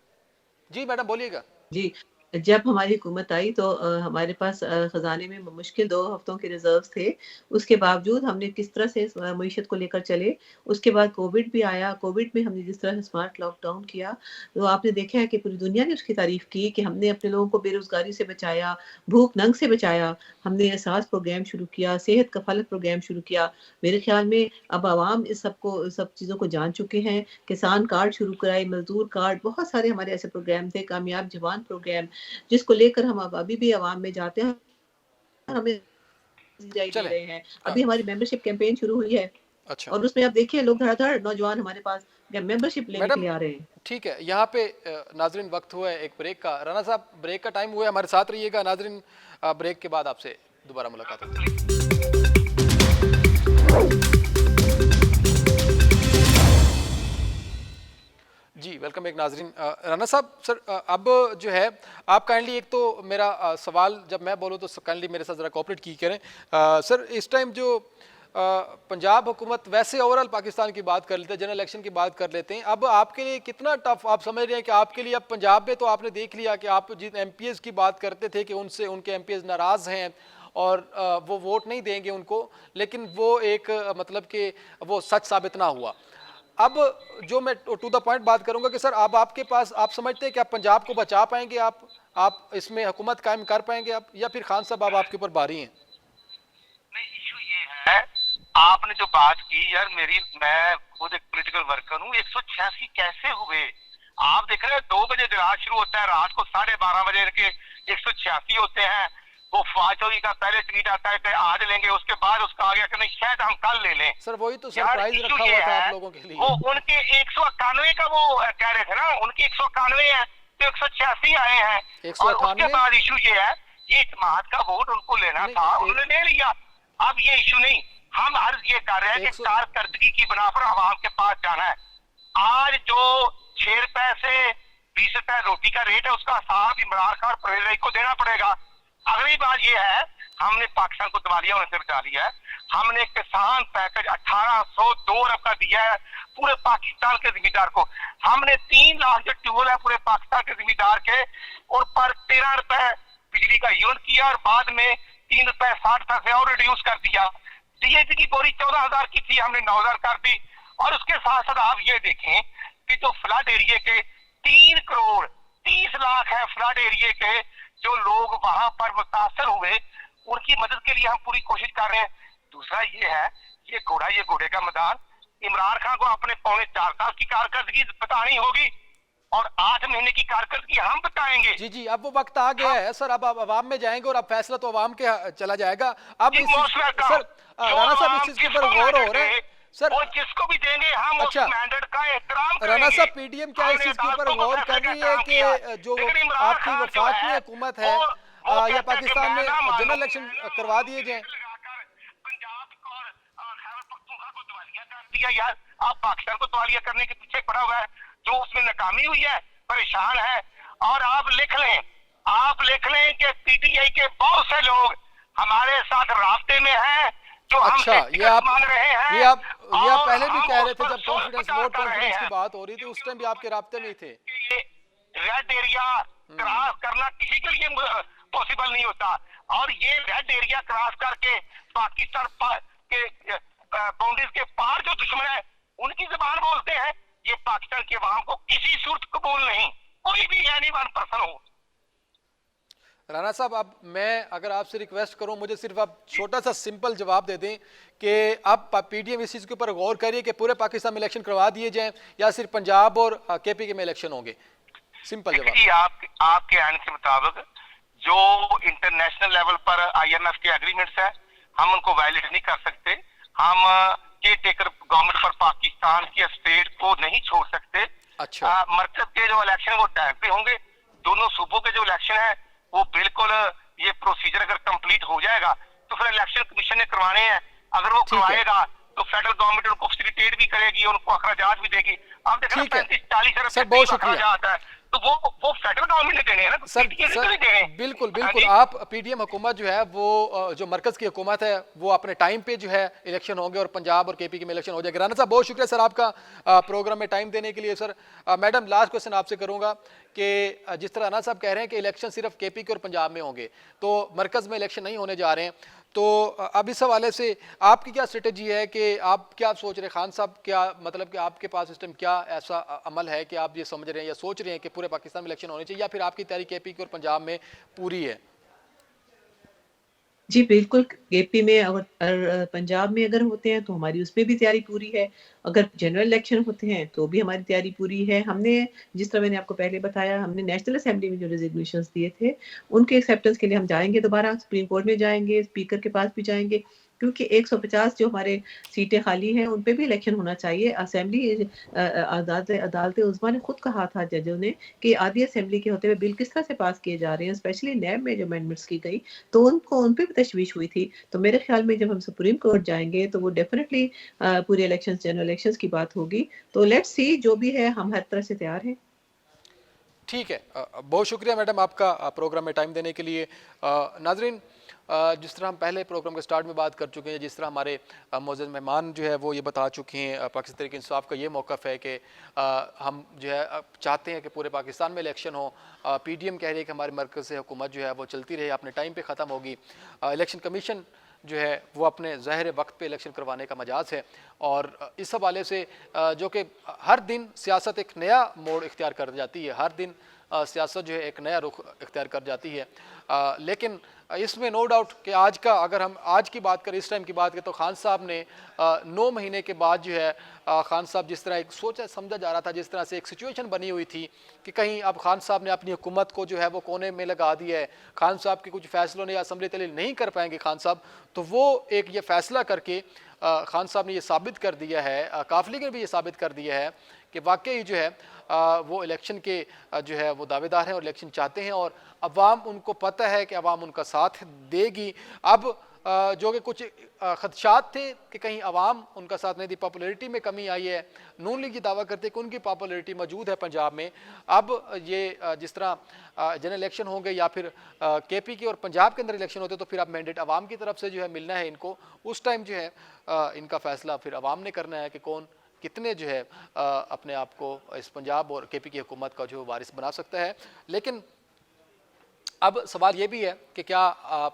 Speaker 1: जी मैडम बोलिएगा।
Speaker 8: जी जब हमारी हुकूमत आई तो हमारे पास खजाने में मुश्किल 2 हफ्तों के रिजर्व्स थे। उसके बावजूद हमने किस तरह से मईशत को लेकर चले। उसके बाद कोविड भी आया, कोविड में हमने जिस तरह से स्मार्ट लॉकडाउन किया, तो आपने देखा है कि पूरी दुनिया ने उसकी तारीफ़ की कि हमने अपने लोगों को बेरोज़गारी से बचाया, भूख नंग से बचाया। हमने एहसास प्रोग्राम शुरू किया, सेहत कफ़ालत प्रोग्राम शुरू किया। मेरे ख़्याल में अब अवाम इस सब चीज़ों को जान चुके हैं। किसान कार्ड शुरू कराए, मज़दूर कार्ड, बहुत सारे हमारे ऐसे प्रोग्राम थे, कामयाब जवान प्रोग्राम, जिसको लेकर हम अब अभी भी अवाम में जाते हैं, हमें दे
Speaker 1: चलें
Speaker 8: रहे हैं। अभी हमारी मेंबरशिप कैंपेन शुरू हुई है
Speaker 1: अच्छा
Speaker 8: और उसमें आप देखिए लोग धड़ाधड़ नौजवान हमारे पास मेंबरशिप लेने के
Speaker 1: मैडम
Speaker 8: लिए आ रहे हैं।
Speaker 1: ठीक है, यहाँ पे नाजरीन वक्त हुआ है एक ब्रेक का। राना साहब ब्रेक का टाइम हुआ है, हमारे साथ रहिएगा नाजरीन। ब्रेक के बाद आपसे दोबारा मुलाकात होगी। जी वेलकम एक नाजरीन। राना साहब सर अब जो है आप काइंडली एक तो मेरा सवाल जब मैं बोलूँ तो काइंडली मेरे साथ ज़रा कोऑपरेट की करें। सर इस टाइम जो पंजाब हुकूमत वैसे ओवरऑल पाकिस्तान की बात कर लेते हैं, जनरल इलेक्शन की बात कर लेते हैं, अब आपके लिए कितना टफ आप समझ रहे हैं कि आपके लिए अब पंजाब में तो आपने देख लिया कि आप जिन एमपीएस की बात करते थे कि उनसे उनके एमपीएस नाराज़ हैं और वो वोट नहीं देंगे उनको, लेकिन वो एक मतलब कि वो सच साबित ना हुआ। अब जो मैं टू द पॉइंट बात करूंगा कि सर अब आपके पास आप समझते हैं कि आप पंजाब को बचा पाएंगे, आप इसमें हुकूमत कायम कर पाएंगे आप, या फिर खान साहब अब आपके ऊपर भारी हैं?
Speaker 7: नहीं, इशू ये है, आपने जो बात की यार, मैं खुद एक पॉलिटिकल वर्कर हूँ, 186 कैसे हुए? आप देख रहे हैं 2 बजे रात शुरू होता है, रात को 12:30 बजे के 186 होते हैं। वो फाचौरी का पहले ट्वीट आता है कि आज लेंगे, उसके बाद उसका आ गया कि नहीं शायद हम कल ले लें।
Speaker 1: सर वही तो सरप्राइज रखा हुआ था आप लोगों के लिए।
Speaker 7: वो उनके 191 का वो कह रहे थे ना, उनके 191 है तो 186 आए हैं। और उसके बाद इशू ये है, ये इत्तेमाद का वोट उनको लेना था, उन्होंने ले लिया। अब ये इशू नहीं, हम अर्ज ये कर रहे हैं कि कारकर्दगी की बना पर आवाम के पास जाना है। आज जो 6 रुपए से 20 रुपए रोटी का रेट है, उसका हिसाब इमरान खान परवेज इलाही को देना पड़ेगा। अगली बात ये है, हमने पाकिस्तान को दिवालिया होने से बचा लिया है। हमने किसान पैकेज 1802 अरब का दिया है पूरे पाकिस्तान के जिम्मेदार को। हमने 3 लाख जो ट्यूबवेल है पूरे पाकिस्तान के जिम्मेदार के, और पर 13 रुपए बिजली का यूनिट किया, और बाद में 3 रुपए 60 पैसे और रिड्यूस कर दिया। डीएपी की बोरी 14,000 की थी, हमने 9,000 कर दी। और उसके साथ साथ आप ये देखें कि जो फ्लड एरिया के 3 करोड़ 30 लाख है फ्लड एरिया के जो लोग वहां पर मुतासर हुए, उनकी मदद के लिए हम पूरी कोशिश कर रहे हैं। दूसरा ये है, ये घोड़े का मैदान, इमरान खान को अपने 4.25 साल की कारकर्दगी बतानी होगी और 8 महीने की कारकर्दगी हम बताएंगे।
Speaker 1: जी जी, अब वो वक्त आ गया है सर, अब अवाम में जाएंगे और अब फैसला तो अवाम के चला जाएगा। अब सर राना साहब इस चीज के ऊपर गौर हो रहा है सर,
Speaker 7: और जिसको भी देंगे हम उस मैंडेट का एहतराम करेंगे।
Speaker 1: राना साहब पीडीएम क्या इस चीज के ऊपर गौर कर रही है कि जो आपकी वफाकी हुकूमत है या पाकिस्तान में जनरल इलेक्शन करवा दिए जाए?
Speaker 7: यार आप पाकिस्तान को दिवालिया करने के पीछे पड़ा हुआ है, जो उसमें नाकामी हुई है, परेशान है। और आप लिख लें कि पीटीआई के बहुत से लोग हमारे साथ रास्ते में हैं, जो
Speaker 1: अच्छा,
Speaker 7: ये आप मान रहे हैं।
Speaker 1: ये आप पहले भी कह रहे थे जब कॉन्फिडेंस की बात हो रही थी, उस टाइम भी आपके रास्ते में ही थे।
Speaker 7: रेड एरिया क्रॉस करना किसी के लिए पॉसिबल नहीं होता, और ये रेड एरिया क्रॉस करके पाकिस्तान के बाउंड्रीज के पार जो दुश्मन है उनकी जुबान बोलते हैं, ये पाकिस्तान के अवाम को किसी सूरत कबूल नहीं, कोई भी एनी वन पर्सन हो।
Speaker 1: राना साहब अब मैं अगर आपसे रिक्वेस्ट करूं, मुझे सिर्फ आप छोटा सा सिंपल जवाब दे दें कि अब पीडीएम इस चीज़ के ऊपर गौर करिए कि पूरे पाकिस्तान में इलेक्शन करवा दिए जाएं या सिर्फ पंजाब और केपी के में इलेक्शन होंगे? सिंपल जवाब।
Speaker 7: आपके आने के मुताबिक जो इंटरनेशनल लेवल पर IMF के एग्रीमेंट्स है, हम उनको वायलेट नहीं कर सकते। हम care taker government for Pakistan की स्टेट को नहीं छोड़ सकते।
Speaker 1: अच्छा,
Speaker 7: मरकज के जो इलेक्शन वो टाइम पे होंगे, दोनों सूबों के जो इलेक्शन है वो बिल्कुल, ये प्रोसीजर अगर कंप्लीट हो जाएगा तो फिर इलेक्शन कमीशन ने करवाने हैं। अगर वो करवाएगा तो फेडरल गवर्नमेंट उनको फैसिलिटेट भी करेगी, उनको अखराजात भी देगी। अब देखना 35-40 अरब
Speaker 1: बहुत शुक्रिया।
Speaker 7: तो वो फेडरल गवर्नमेंट ने देने हैं ना,
Speaker 1: सर
Speaker 7: PTM ने देने हैं।
Speaker 1: बिल्कुल
Speaker 7: हाँ
Speaker 1: बिल्कुल,
Speaker 7: जी।
Speaker 1: आप पीडीएम हुकूमत जो है वो जो मरकज की हुकूमत है वो अपने टाइम पे जो है इलेक्शन होंगे और पंजाब और केपी के में इलेक्शन हो जाएगा। राना साहब बहुत शुक्रिया सर आपका प्रोग्राम में टाइम देने के लिए। सर मैडम लास्ट क्वेश्चन आपसे करूंगा कि जिस तरह राना साहब कह रहे हैं कि इलेक्शन सिर्फ केपी के और पंजाब में होंगे, तो मरकज में इलेक्शन नहीं होने जा रहे हैं, तो अब इस हवाले से आपकी क्या स्ट्रेटेजी है कि आप क्या सोच रहे हैं? खान साहब क्या मतलब कि आपके पास इस टाइम क्या ऐसा अमल है कि आप ये समझ रहे हैं या सोच रहे हैं कि पूरे पाकिस्तान में इलेक्शन होने चाहिए, या फिर आपकी तैयारी केपी की और पंजाब में पूरी है?
Speaker 8: जी बिल्कुल, केपी में और पंजाब में अगर होते हैं तो हमारी उसमें भी तैयारी पूरी है। अगर जनरल इलेक्शन होते हैं तो भी हमारी तैयारी पूरी है। हमने जिस तरह मैंने आपको पहले बताया, हमने नेशनल असेंबली में जो रेज़िग्नेशंस दिए थे, उनके एक्सेप्टेंस के लिए हम जाएँगे, दोबारा सुप्रीम कोर्ट में जाएँगे, स्पीकर के पास भी जाएँगे, क्योंकि 150 जो हमारे सीटें खाली हैं, उन पे भी इलेक्शन होना चाहिए। असेंबली अदालत उज़्मा ने खुद कहा था जजों ने कि आधी असेंबली के होते हुए बिल किस तरह से पास किए जा रहे हैं, स्पेशली नैब में जो अमेंडमेंट्स की गई, तो उन पे भी तशवीश हुई थी। तो मेरे ख्याल में जब हम सुप्रीम कोर्ट जाएँगे तो वो डेफिनिटली पूरे इलेक्शंस, जनरल इलेक्शंस की बात होगी। तो लेट्स सी, जो भी है हम हर तरह से तैयार हैं।
Speaker 1: ठीक है, बहुत शुक्रिया मैडम आपका प्रोग्राम में टाइम देने के लिए। नाजरीन, जिस तरह हम पहले प्रोग्राम के स्टार्ट में बात कर चुके हैं, जिस तरह हमारे मौजूद मेहमान जो है वो ये बता चुके हैं, पाकिस्तान तहरीक इंसाफ का ये मौक़िफ़ है कि हम जो है चाहते हैं कि पूरे पाकिस्तान में इलेक्शन हो। पीडीएम कह रही है कि हमारे मरकज़ से हुकूमत जो है वो चलती रहे, अपने टाइम पे ख़त्म होगी। इलेक्शन कमीशन जो है वो अपने ज़ाहिर वक्त पे इलेक्शन करवाने का मजाज है, और इस हवाले से जो कि हर दिन सियासत एक नया मोड़ इख्तियार कर जाती है, हर दिन सियासत जो है एक नया रुख इख्तियार कर जाती है। लेकिन इसमें नो डाउट कि आज का, अगर हम आज की बात करें, इस टाइम की बात करें, तो खान साहब ने 9 महीने के बाद जो है खान साहब जिस तरह एक सोचा समझा जा रहा था, जिस तरह से एक सिचुएशन बनी हुई थी कि कहीं अब खान साहब ने अपनी हुकूमत को जो है वो कोने में लगा दिया है, खान साहब के कुछ फैसलों ने असम्बली तहलील नहीं कर पाएंगे खान साहब, तो वो एक ये फैसला करके खान साहब ने ये साबित कर दिया है, काफ लीग ने भी ये साबित कर दिया है कि वाकई जो है वो इलेक्शन के जो है वो दावेदार हैं और इलेक्शन चाहते हैं, और अवाम उनको पता है कि अवाम उनका साथ देगी। अब जो कि कुछ खदशात थे कि कहीं अवाम उनका साथ नहीं दी, पॉपुलैरिटी में कमी आई है। नून लीग ये दावा करते हैं कि उनकी पॉपुलैरिटी मौजूद है पंजाब में। अब ये जिस तरह जनरल इलेक्शन होंगे या फिर केपी के और पंजाब के अंदर इलेक्शन होते, तो फिर अब मैंडेट अवाम की तरफ से जो है मिलना है इनको, उस टाइम जो है इनका फैसला फिर अवाम ने करना है कि कौन कितने जो है अपने आप को इस पंजाब और केपी की हुकूमत का जो वारिस बना सकता है। लेकिन अब सवाल ये भी है कि क्या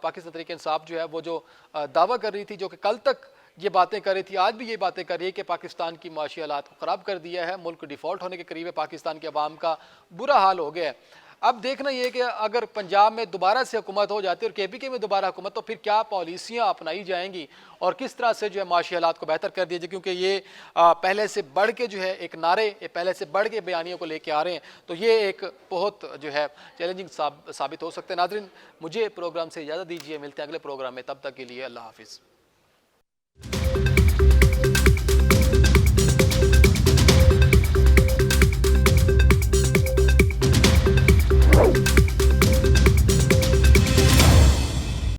Speaker 1: पाकिस्तान तहरीक इंसाफ जो है वो जो दावा कर रही थी, जो कि कल तक ये बातें कर रही थी, आज भी ये बातें कर रही है कि पाकिस्तान की माशी हालात को ख़राब कर दिया है, मुल्क डिफ़ॉल्ट होने के करीब है, पाकिस्तान के अवाम का बुरा हाल हो गया है। अब देखना ये कि अगर पंजाब में दोबारा से हुकूमत हो जाती है और केपी के में दोबारा हुकूमत, तो फिर क्या पॉलिसियाँ अपनाई जाएंगी और किस तरह से जो है माशी हालात को बेहतर कर दिया जाए, क्योंकि ये पहले से बढ़ के जो है एक नारे, पहले से बढ़ के बयानियों को लेके आ रहे हैं, तो ये एक बहुत जो है चैलेंजिंग साबित हो सकता है। नाज़रीन, मुझे प्रोग्राम से इजाज़त दीजिए, मिलते हैं अगले प्रोग्राम में, तब तक के लिए अल्लाह हाफिज़।